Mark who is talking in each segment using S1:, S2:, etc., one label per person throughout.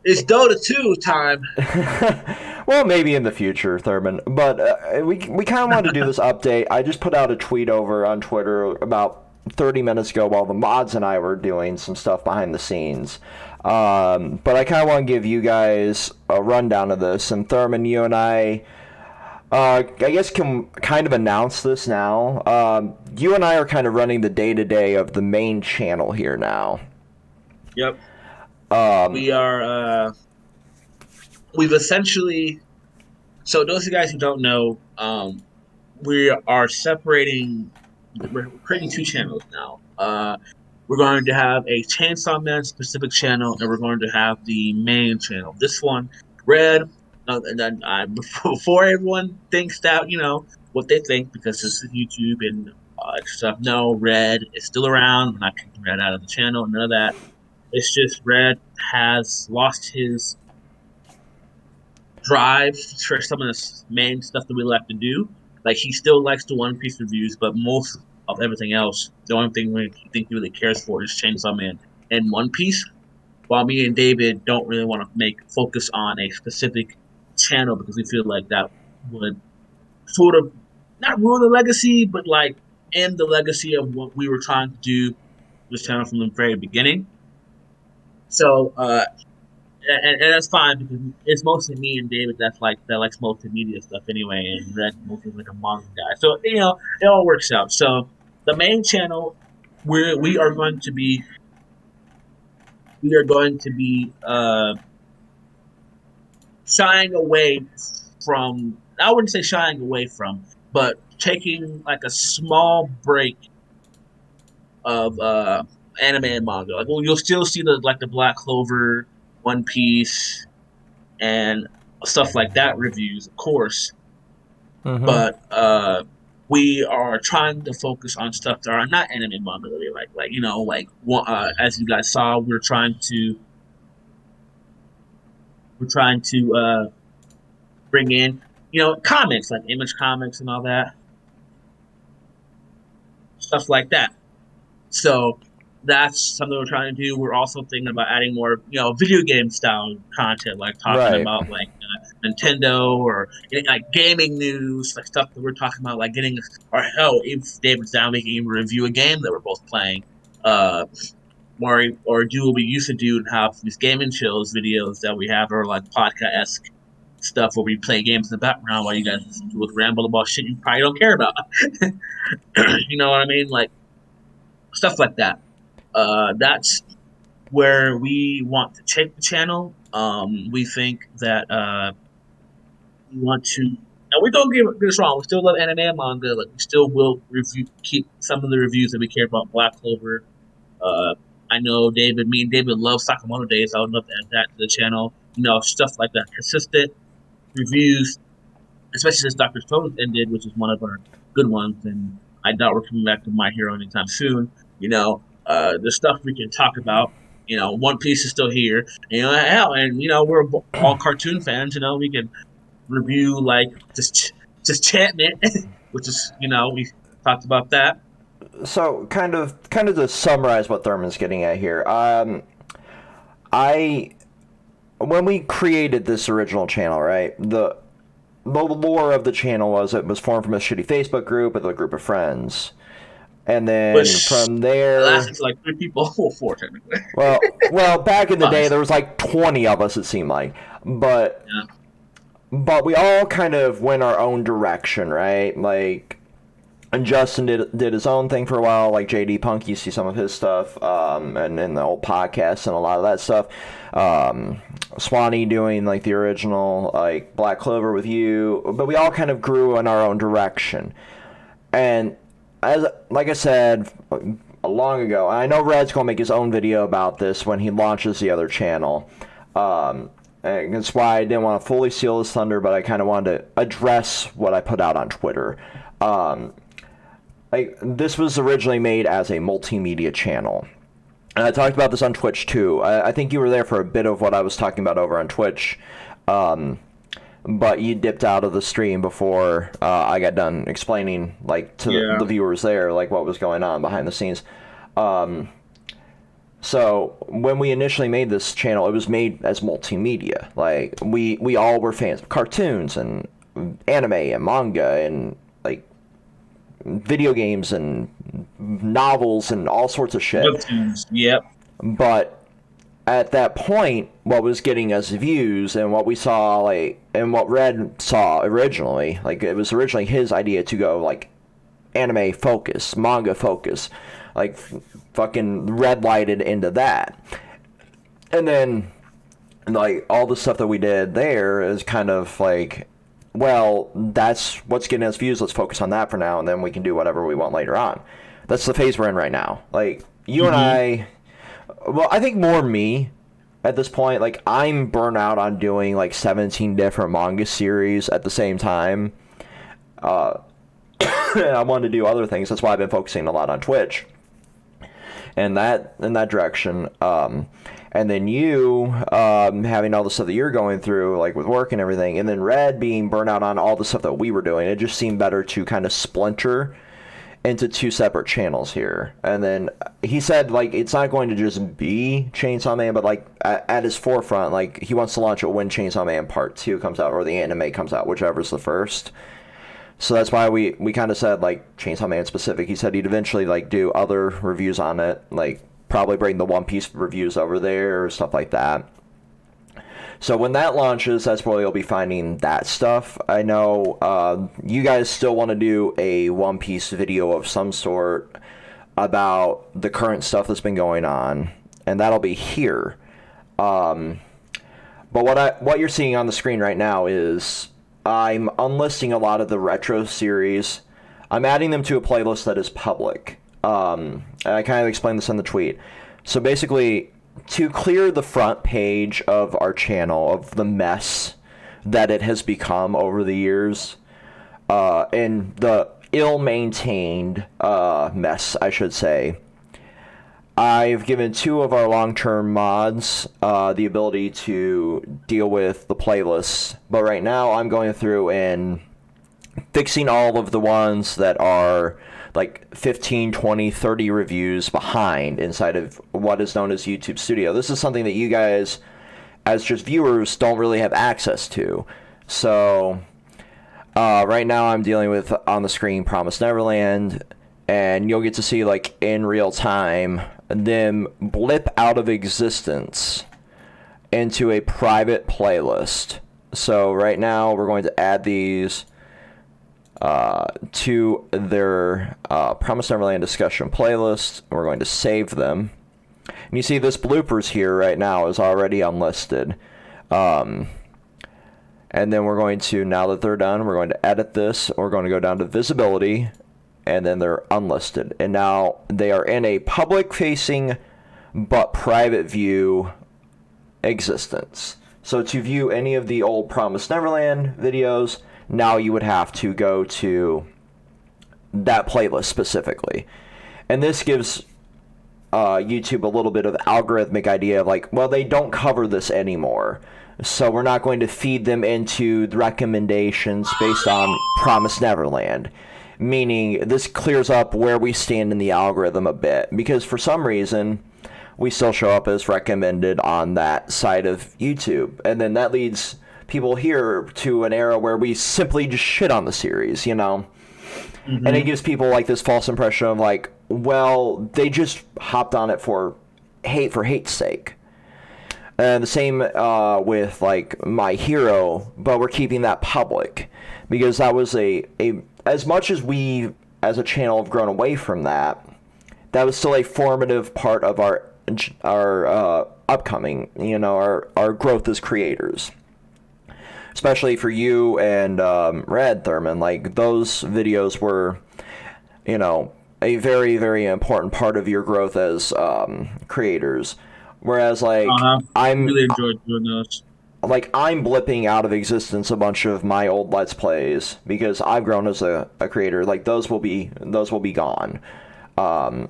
S1: It's Dota 2 time.
S2: Well, maybe in the future, Thurman. But we kind of wanted to do this update. I just put out a tweet over on Twitter about 30 minutes ago while the mods and I were doing some stuff behind the scenes. But I kind of want to give you guys a rundown of this. And Thurman, you and I guess can kind of announce this now. You and I are kind of running the day to day of the main channel here now.
S1: Yep.
S2: Um,
S1: We are we've essentially, so those of you guys who don't know, we are separating, we're creating two channels now. We're going to have a Chainsaw Man specific channel, and we're going to have the main channel. This one, Red, and then before everyone thinks that, what they think, because this is YouTube and stuff, no, Red is still around. We're not kicking Red out of the channel, none of that. It's just Red has lost his drive for some of the main stuff that we like to do. Like he still likes the One Piece reviews, but most of everything else, the only thing he think he really cares for is Chainsaw Man and One Piece. While me and David don't really want to make focus on a specific channel because we feel like that would sort of not ruin the legacy, but like end the legacy of what we were trying to do this channel from the very beginning. So and that's fine because it's mostly me and David that likes multimedia stuff anyway, and Red mostly like a manga guy. So it all works out. So the main channel, we are going to be shying away from. I wouldn't say shying away from, but taking like a small break of anime and manga. Like, well, you'll still see the Black Clover, One Piece, and stuff like that reviews, of course.
S2: mm-hmm.
S1: But we are trying to focus on stuff that are not anime manga that we like as you guys saw, we're trying to bring in comics like Image Comics and all that stuff like that. So that's something we're trying to do. We're also thinking about adding more, video game style content, like talking
S2: Right.
S1: about like Nintendo or like gaming news, like stuff that we're talking about, like getting, or hell, if David's down, we can even review a game that we're both playing. Uh, or do what we used to do and have these gaming chills videos that we have, or like podcast esque stuff where we play games in the background while you guys would ramble about shit you probably don't care about. You know what I mean? Like stuff like that. That's where we want to take the channel. We think that we want to. Now we don't get us wrong. We still love anime and manga. Like we still will keep some of the reviews that we care about. Black Clover. Uh, I know David. Me and David love Sakamoto Days. I would love to add that to the channel. Stuff like that. Consistent reviews, especially since Doctor Stone ended, which is one of our good ones, and I doubt we're coming back to My Hero anytime soon. The stuff we can talk about. One Piece is still here. Hell, and we're all cartoon fans. We can review like just Chapman, which is we talked about that.
S2: So kind of to summarize what Thurman's getting at here. I when we created this original channel, right? The lore of the channel was it was formed from a shitty Facebook group with a group of friends, and then
S1: Which
S2: from
S1: lasted
S2: there,
S1: to like three people, well, four technically.
S2: well, back in the day,
S1: Five.
S2: there was like 20 of us. It seemed like, but
S1: Yeah.
S2: but we all kind of went our own direction, right? Like, and Justin did his own thing for a while, like JD Punk. You see some of his stuff, and in the old podcast and a lot of that stuff. Swanee doing like the original like Black Clover with you, but we all kind of grew in our own direction. And as like I said long ago, I know Red's gonna make his own video about this when he launches the other channel. And that's why I didn't want to fully seal his thunder, but I kind of wanted to address what I put out on Twitter. Um, like this was originally made as a multimedia channel. And I talked about this on Twitch too. I think you were there for a bit of what I was talking about over on Twitch, um, but you dipped out of the stream before I got done explaining, like to the
S1: Yeah.
S2: viewers there, like what was going on behind the scenes. Um, So when we initially made this channel, it was made as multimedia. Like we all were fans of cartoons and anime and manga and like video games and novels and all sorts of shit.
S1: Webtoons. Yep.
S2: But at that point, what was getting us views and what we saw, like, and what Red saw originally, like, it was originally his idea to go, like, anime focus, manga focus, like, fucking red lighted into that. And then, like, all the stuff that we did there is kind of like, well, that's what's getting us views. Let's focus on that for now, and then we can do whatever we want later on. That's the phase we're in right now. Like, you and I, well, I think more me at this point. Like, I'm burnt out on doing like 17 different manga series at the same time. And I wanted to do other things. That's why I've been focusing a lot on Twitch and that in that direction. And then you having all the stuff that you're going through, like with work and everything, and then Red being burnt out on all the stuff that we were doing. It just seemed better to kind of splinter into two separate channels here. And then he said, like, it's not going to just be Chainsaw Man, but like at his forefront, like he wants to launch it when Chainsaw Man Part 2 comes out or the anime comes out, whichever's the first. So that's why we kind of said, like, Chainsaw Man specific. He said he'd eventually, like, do other reviews on it, like, probably bring the One Piece reviews over there or stuff like that. So when that launches, that's where you'll be finding that stuff. I know you guys still want to do a One Piece video of some sort about the current stuff that's been going on, and that'll be here. But what you're seeing on the screen right now is I'm unlisting a lot of the retro series. I'm adding them to a playlist that is public. I kind of explained this in the tweet. So basically, to clear the front page of our channel of the mess that it has become over the years, and the ill-maintained mess, I should say, I've given two of our long-term mods the ability to deal with the playlists. But right now, I'm going through and fixing all of the ones that are like 15, 20, 30 reviews behind inside of what is known as YouTube Studio. This is something that you guys, as just viewers, don't really have access to. So right now I'm dealing with, on the screen, Promised Neverland, and you'll get to see, like, in real time them blip out of existence into a private playlist. So right now we're going to add these to their Promised Neverland discussion playlist. We're going to save them. And you see this bloopers here right now is already unlisted. And then we're going to, now that they're done, we're going to edit this. We're going to go down to visibility, and then they're unlisted. And now they are in a public-facing but private view existence. So to view any of the old Promised Neverland videos, now you would have to go to that playlist specifically. And this gives YouTube a little bit of algorithmic idea of, like, well, they don't cover this anymore, so we're not going to feed them into the recommendations based on Promised Neverland. Meaning, this clears up where we stand in the algorithm a bit, because for some reason, we still show up as recommended on that side of YouTube. And then that leads people here to an era where we simply just shit on the series, you know? Mm-hmm. And it gives people, like, this false impression of, like, well, they just hopped on it for hate's sake. And the same with, like, My Hero, but we're keeping that public. Because that was a as much as we, as a channel, have grown away from that, that was still a formative part of our upcoming, you know, our growth as creators. Especially for you and Red, Thurman, like, those videos were, you know, a very, very important part of your growth as creators. Whereas, like, I'm
S1: really enjoyed doing those.
S2: Like, I'm blipping out of existence a bunch of my old Let's Plays because I've grown as a creator. Like, those will be gone. For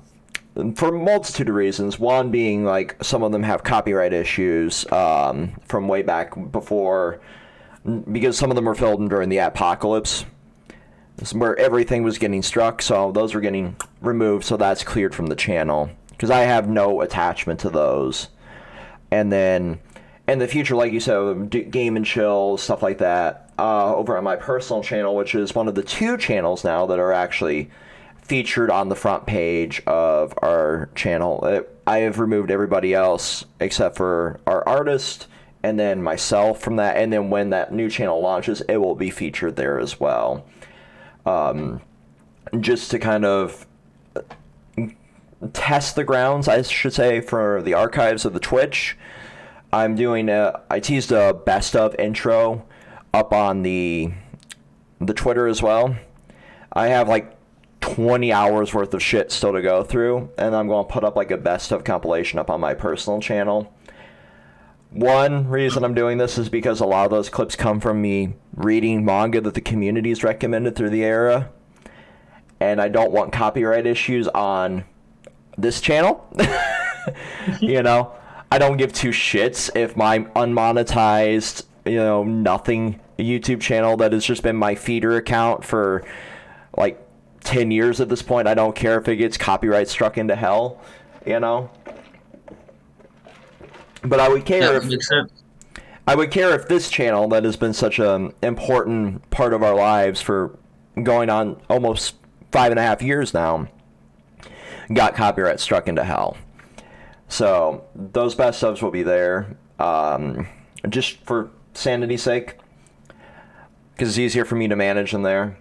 S2: a multitude of reasons. One being, like, some of them have copyright issues from way back before, because some of them were filmed during the apocalypse, where everything was getting struck, so those were getting removed, so that's cleared from the channel. because I have no attachment to those. And then in the future, like you said, game and chill, stuff like that, over on my personal channel, which is one of the 2 channels now that are actually featured on the front page of our channel. I have removed everybody else except for our artist and then myself from that. And then when that new channel launches, it will be featured there as well. Just to kind of test the grounds, I should say, for the archives of the Twitch. I teased a best of intro up on the Twitter as well. I have like 20 hours worth of shit still to go through, and I'm going to put up like a best of compilation up on my personal channel. One reason I'm doing this is because a lot of those clips come from me reading manga that the community's recommended through the era, and I don't want copyright issues on this channel. You know, I don't give 2 shits if my unmonetized, nothing YouTube channel that has just been my feeder account for like 10 years at this point. I don't care if it gets copyright struck into hell, But I would care if this channel that has been such an important part of our lives for going on almost 5.5 years now got copyright struck into hell. So those best subs will be there, just for sanity's sake, because it's easier for me to manage them there.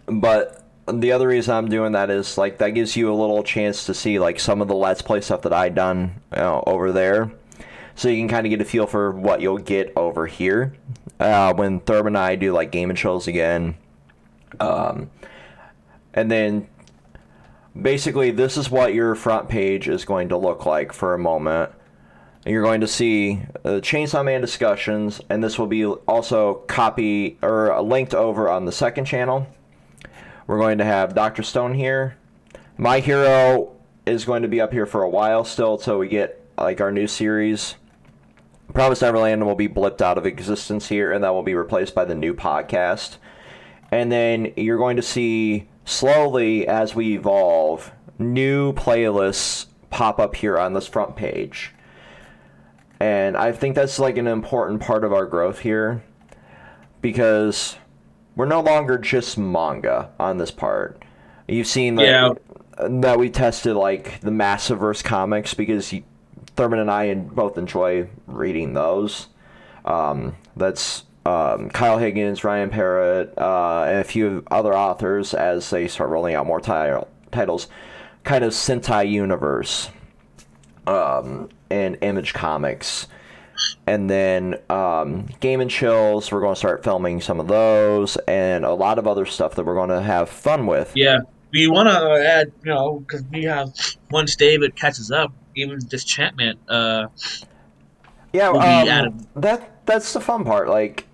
S2: But the other reason I'm doing that is like that gives you a little chance to see like some of the Let's Play stuff that I've done over there, so you can kind of get a feel for what you'll get over here when Thurman and I do like game and chills again. And then basically, this is what your front page is going to look like for a moment. You're going to see Chainsaw Man discussions, and this will be also linked over on the second channel. We're going to have Dr. Stone here. My Hero is going to be up here for a while still till we get like our new series. Promised Neverland will be blipped out of existence here, and that will be replaced by the new podcast. And then you're going to see, slowly as we evolve, new playlists pop up here on this front page. And I think that's like an important part of our growth here, because we're no longer just manga on this part. You've seen that we tested like the Massiverse comics, because Thurman and I both enjoy reading those. That's Kyle Higgins, Ryan Parrott, and a few other authors as they start rolling out more titles. Kind of Sentai universe and Image Comics. And then Game and Chills, we're going to start filming some of those, and a lot of other stuff that we're going to have fun with.
S1: Yeah, we want to add, because we have, once David catches up, even this Chapman will be added.
S2: That's the fun part. Like,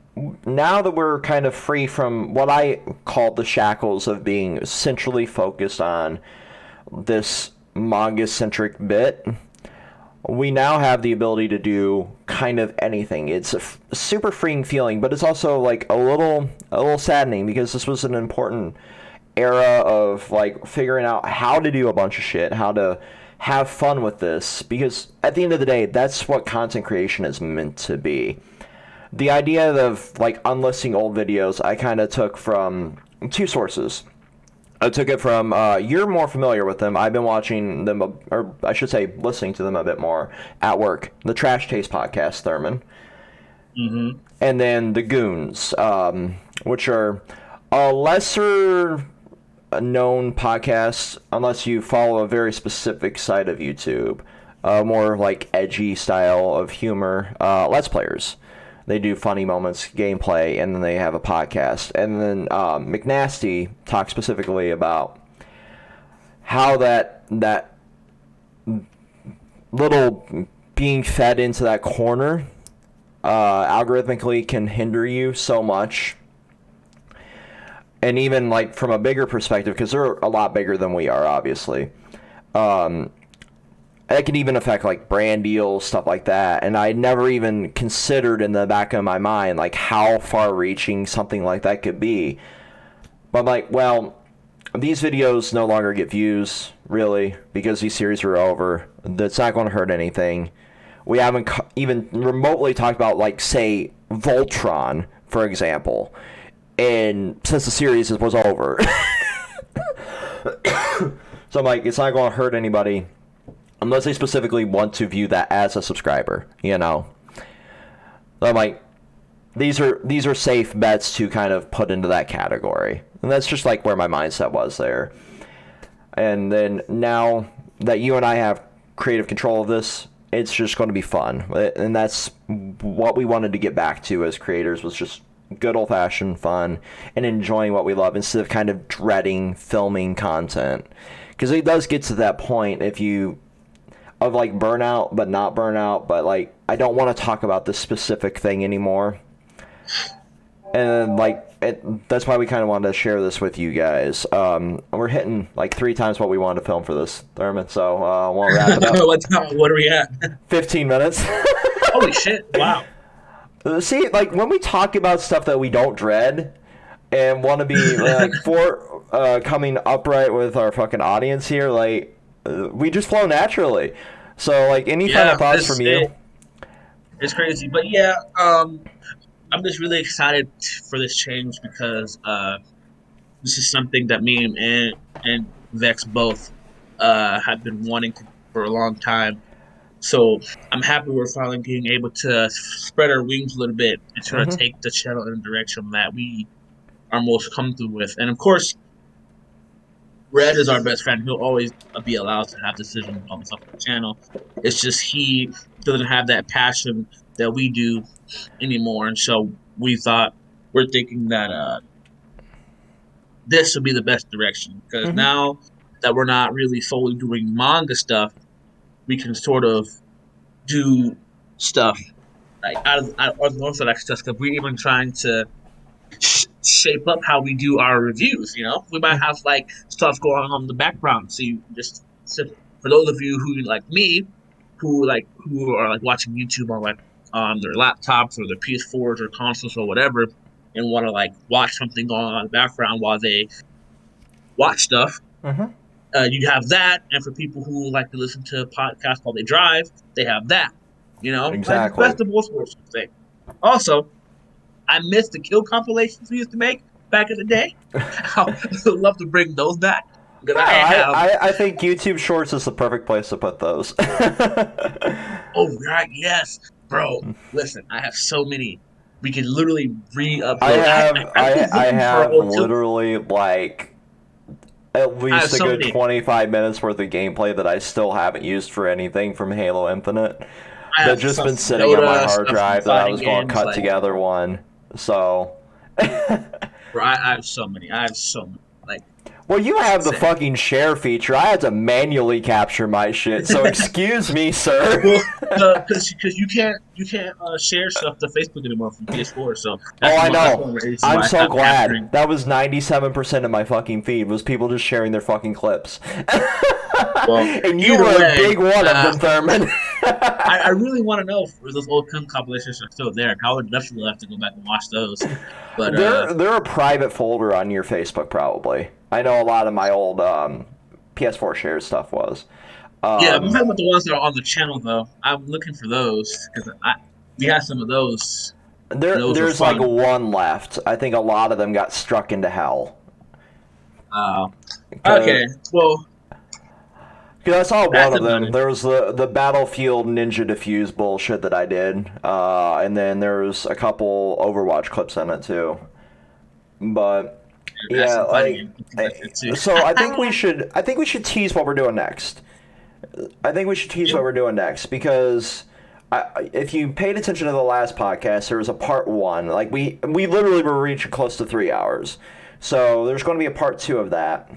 S2: now that we're kind of free from what I call the shackles of being centrally focused on this manga-centric bit, we now have the ability to do kind of anything. It's a super freeing feeling, but it's also like a little saddening, because this was an important era of like figuring out how to do a bunch of shit, how to have fun with this, because at the end of the day, that's what content creation is meant to be. The idea of like unlisting old videos, I kind of took from 2 sources. I took it from, you're more familiar with them. I've been watching them, or I should say listening to them a bit more at work. The Trash Taste podcast, Thurman.
S1: Mm-hmm.
S2: And then the Goons, which are a lesser known podcast, unless you follow a very specific side of YouTube. More like edgy style of humor. Let's Players. They do funny moments, gameplay, and then they have a podcast. And then McNasty talks specifically about how that little being fed into that corner algorithmically can hinder you so much. And even like from a bigger perspective, because they're a lot bigger than we are, obviously. It can even affect like brand deals, stuff like that. And I never even considered in the back of my mind like how far reaching something like that could be. But I'm like, well, these videos no longer get views, really, because these series are over. That's not going to hurt anything. We haven't even remotely talked about, like, say, Voltron, for example, and since the series was over. So I'm like, it's not going to hurt anybody unless they specifically want to view that as a subscriber, you know? So I'm like, these are safe bets to kind of put into that category. And that's just like where my mindset was there. And then now that you and I have creative control of this, it's just going to be fun. And that's what we wanted to get back to as creators, was just good old-fashioned fun and enjoying what we love instead of kind of dreading filming content. Because it does get to that point of like burnout, but not burnout, but like, I don't want to talk about this specific thing anymore. And like, that's why we kind of wanted to share this with you guys. We're hitting like 3 times what we wanted to film for this, Thurman. So we'll wrap it up.
S1: What are we at?
S2: 15 minutes.
S1: Holy shit! Wow.
S2: See, like when we talk about stuff that we don't dread and want to be like coming upright with our fucking audience here, like we just flow naturally. So like, any final thoughts from you?
S1: It's crazy, but yeah, I'm just really excited for this change because this is something that me and Vex both have been wanting for a long time. So I'm happy we're finally being able to spread our wings a little bit and try to take the channel in a direction that we are most comfortable with. And of course, Red is our best friend. He'll always be allowed to have decisions on the stuff on the channel. It's just he doesn't have that passion that we do anymore. And so we're thinking that this would be the best direction. Because now that we're not really solely doing manga stuff, we can sort of do stuff like out of unorthodox stuff. Because we're even trying to shape up how we do our reviews. You know, we might have like stuff going on in the background. So for those of you who like me, who are like watching YouTube on like on their laptops or their PS4s or consoles or whatever, and want to like watch something going on in the background while they watch stuff. You have that, and for people who like to listen to podcasts while they drive, they have that. You know,
S2: exactly.
S1: Like, best of both worlds thing. Also, I miss the kill compilations we used to make back in the day. I would love to bring those back.
S2: I think YouTube Shorts is the perfect place to put those.
S1: Oh, right, yes. Bro, listen, I have so many. We can literally re-upload.
S2: I have literally like at least a good 25 minutes worth of gameplay that I still haven't used for anything from Halo Infinite. That's just been sitting on my hard drive that I was going to cut together one. So.
S1: Bro, I have so many. Like.
S2: Well, you have the fucking share feature. I had to manually capture my shit, so excuse me, sir.
S1: Well, because you can't share stuff to Facebook anymore from PS4. So
S2: I know. I'm so glad. Capturing. That was 97% of my fucking feed was people just sharing their fucking clips. Well, and you were a big one of them, Thurman.
S1: I really want to know if those old compilations are still there. I would definitely have to go back and watch those. But
S2: they're a private folder on your Facebook, probably. I know a lot of my old PS4 shares stuff was.
S1: Yeah, I'm talking about the ones that are on the channel, though. I'm looking for those because we have some of those.
S2: There's like one left. I think a lot of them got struck into hell.
S1: Okay, well.
S2: Because I saw one of them. There was the Battlefield Ninja Diffuse bullshit that I did, and then there's a couple Overwatch clips in it too. But yeah, like, so I think we should tease what we're doing next. Because if you paid attention to the last podcast, there was a part 1. Like we literally were reaching close to 3 hours. So there's going to be a part 2 of that.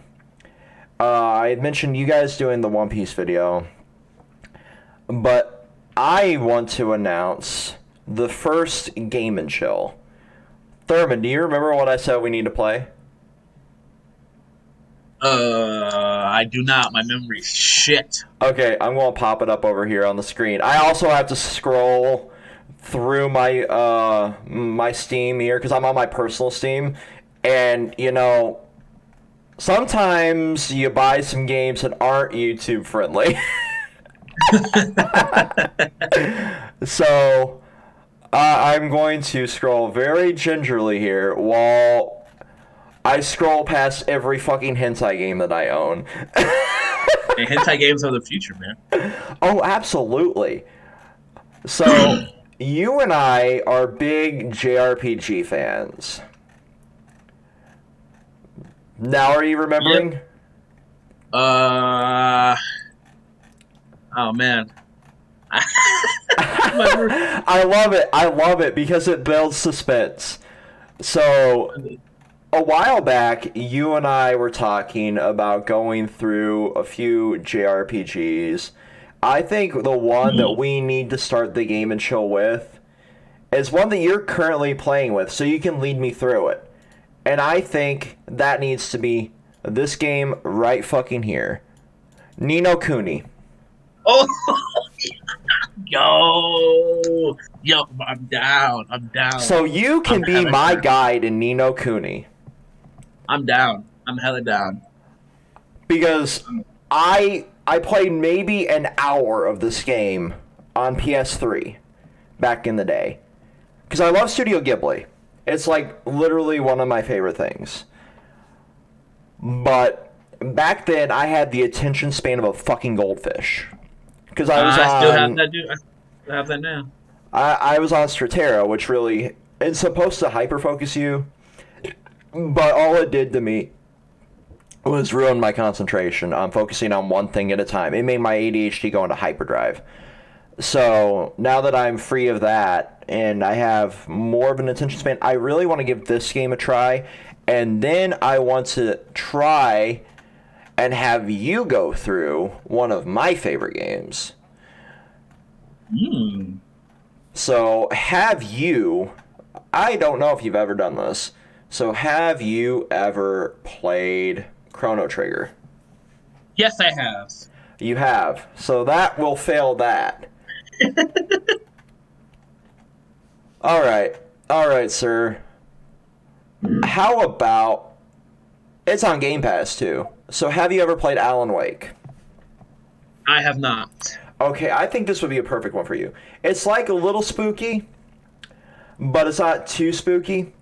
S2: I had mentioned you guys doing the One Piece video, but I want to announce the first Game and Chill. Thurman, do you remember what I said we need to play?
S1: I do not. My memory's shit.
S2: Okay, I'm going to pop it up over here on the screen. I also have to scroll through my my Steam here, because I'm on my personal Steam, and, you know, sometimes you buy some games that aren't YouTube friendly. So I'm going to scroll very gingerly here while I scroll past every fucking hentai game that I own.
S1: And hentai games are the future, man.
S2: Oh, absolutely. So, you and I are big JRPG fans. Now, are you
S1: Yep.
S2: remembering?
S1: Uh. Oh man. Remember?
S2: I love it. I love it because it builds suspense. So, a while back, you and I were talking about going through a few JRPGs. I think the one that we need to start the game and chill with is one that you're currently playing with, so you can lead me through it. And I think that needs to be this game right fucking here. Ni no Kuni.
S1: Oh, yo, I'm down. I'm down.
S2: So you
S1: I'm
S2: can be
S1: hella
S2: my
S1: down.
S2: guide in Ni no Kuni.
S1: I'm down. I'm hella down.
S2: Because I played maybe an hour of this game on PS3 back in the day. Because I love Studio Ghibli. It's like literally one of my favorite things. But back then I had the attention span of a fucking goldfish. Because I was
S1: I still have
S2: on
S1: that, dude. I still have that now.
S2: I was on Stratera, which really it's supposed to hyper focus you, but all it did to me was ruin my concentration on focusing on one thing at a time. It made my ADHD go into hyperdrive. So now that I'm free of that and I have more of an attention span, I really want to give this game a try, and then I want to try and have you go through one of my favorite games.
S1: Hmm.
S2: So, have you, I don't know if you've ever done this, so have you ever played Chrono Trigger?
S1: Yes, I have.
S2: You have. So that will fail that. Alright. Alright, sir. How about, it's on Game Pass too. So have you ever played Alan Wake?
S1: I have not.
S2: Okay, I think this would be a perfect one for you. It's like a little spooky, but it's not too spooky.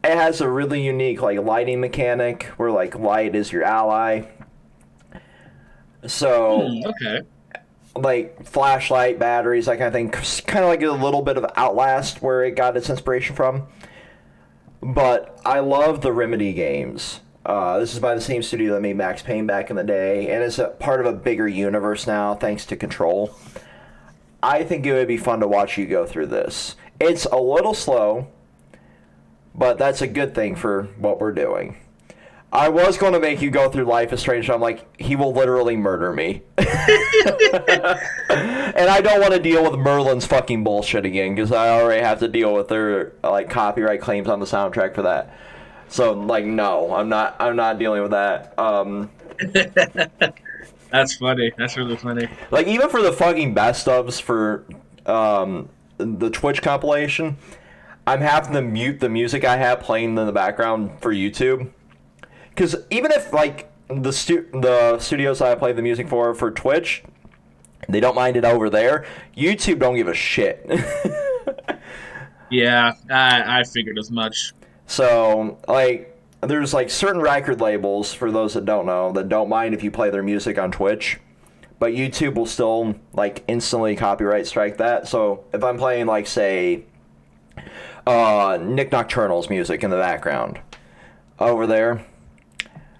S2: It has a really unique like lighting mechanic where like light is your ally. So
S1: Okay.
S2: like flashlight, batteries, that kind of thing. Kind of like a little bit of Outlast where it got its inspiration from. But I love the Remedy games. This is by the same studio that made Max Payne back in the day, and it's a part of a bigger universe now thanks to Control. I think it would be fun to watch you go through this. It's a little slow, but that's a good thing for what we're doing. I was going to make you go through Life is Strange, and I'm like, he will literally murder me. And I don't want to deal with Merlin's fucking bullshit again, because I already have to deal with their like copyright claims on the soundtrack for that. So like, no, I'm not dealing with that.
S1: That's funny. That's really funny.
S2: Like even for the fucking best ofs for the Twitch compilation, I'm having to mute the music I have playing in the background for YouTube. Because even if like the studios I play the music for Twitch, they don't mind it over there. YouTube don't give a shit.
S1: Yeah, I figured as much.
S2: So like there's like certain record labels for those that don't know that don't mind if you play their music on Twitch, but YouTube will still like instantly copyright strike that. So if I'm playing like say Nick Nocturnal's music in the background over there,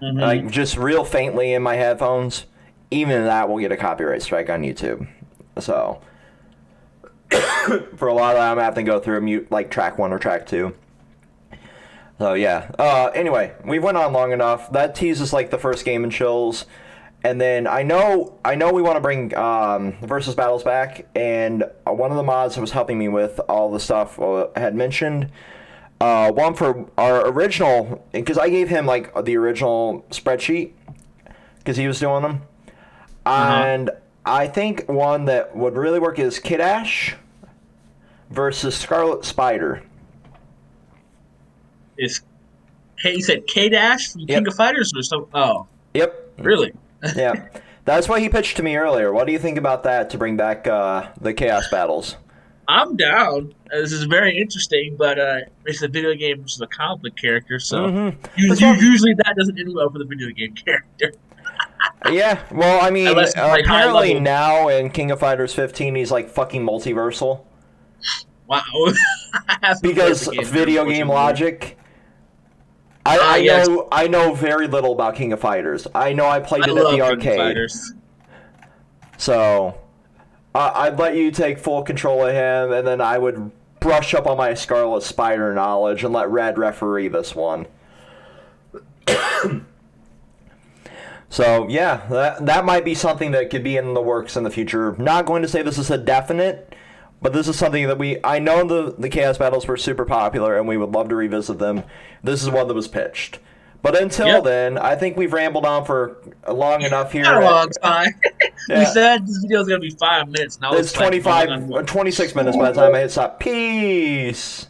S1: Hmm.
S2: like just real faintly in my headphones, even that will get a copyright strike on YouTube. So for a lot of that, I'm having to go through a mute like track one or track two. So yeah. Anyway, we went on long enough. That teases like the first game and chills, and then I know we want to bring versus battles back, and one of the mods that was helping me with all the stuff had mentioned one for our original, because I gave him like the original spreadsheet because he was doing them,
S1: Uh-huh.
S2: and I think one that would really work is Kid Ash versus Scarlet Spider.
S1: Is Hey, you said K Dash from King of
S2: Yep.
S1: Fighters or some? Oh,
S2: Yep.
S1: really?
S2: Yeah. That's what he pitched to me earlier. What do you think about that to bring back the Chaos Battles?
S1: I'm down. This is very interesting, but it's a video game versus a comic book character, so
S2: Mm-hmm. That's what.
S1: usually that doesn't end well for the video game character,
S2: Yeah. Well, I mean,
S1: unless it's like high
S2: apparently
S1: level.
S2: now in King of Fighters 15, he's like fucking multiversal
S1: Wow, I haven't played the
S2: because
S1: game yet,
S2: video game
S1: unfortunately.
S2: logic.
S1: Ah, yes,
S2: I know very little about King of Fighters. I know I
S1: I
S2: played it at the
S1: love King of
S2: arcade,
S1: Fighters.
S2: so I'd let you take full control of him, and then I would brush up on my Scarlet Spider knowledge and let Red referee this one. So yeah, that might be something that could be in the works in the future. Not going to say this is a definite, but this is something that I know the Chaos Battles were super popular and we would love to revisit them. This is one that was pitched. But until
S1: Yep,
S2: then, I think we've rambled on for long enough here.
S1: not a long time. We
S2: Yeah,
S1: said this video is gonna be 5 minutes. Now
S2: it's
S1: it's like going on what?
S2: 26 minutes by the time I hit stop. Peace.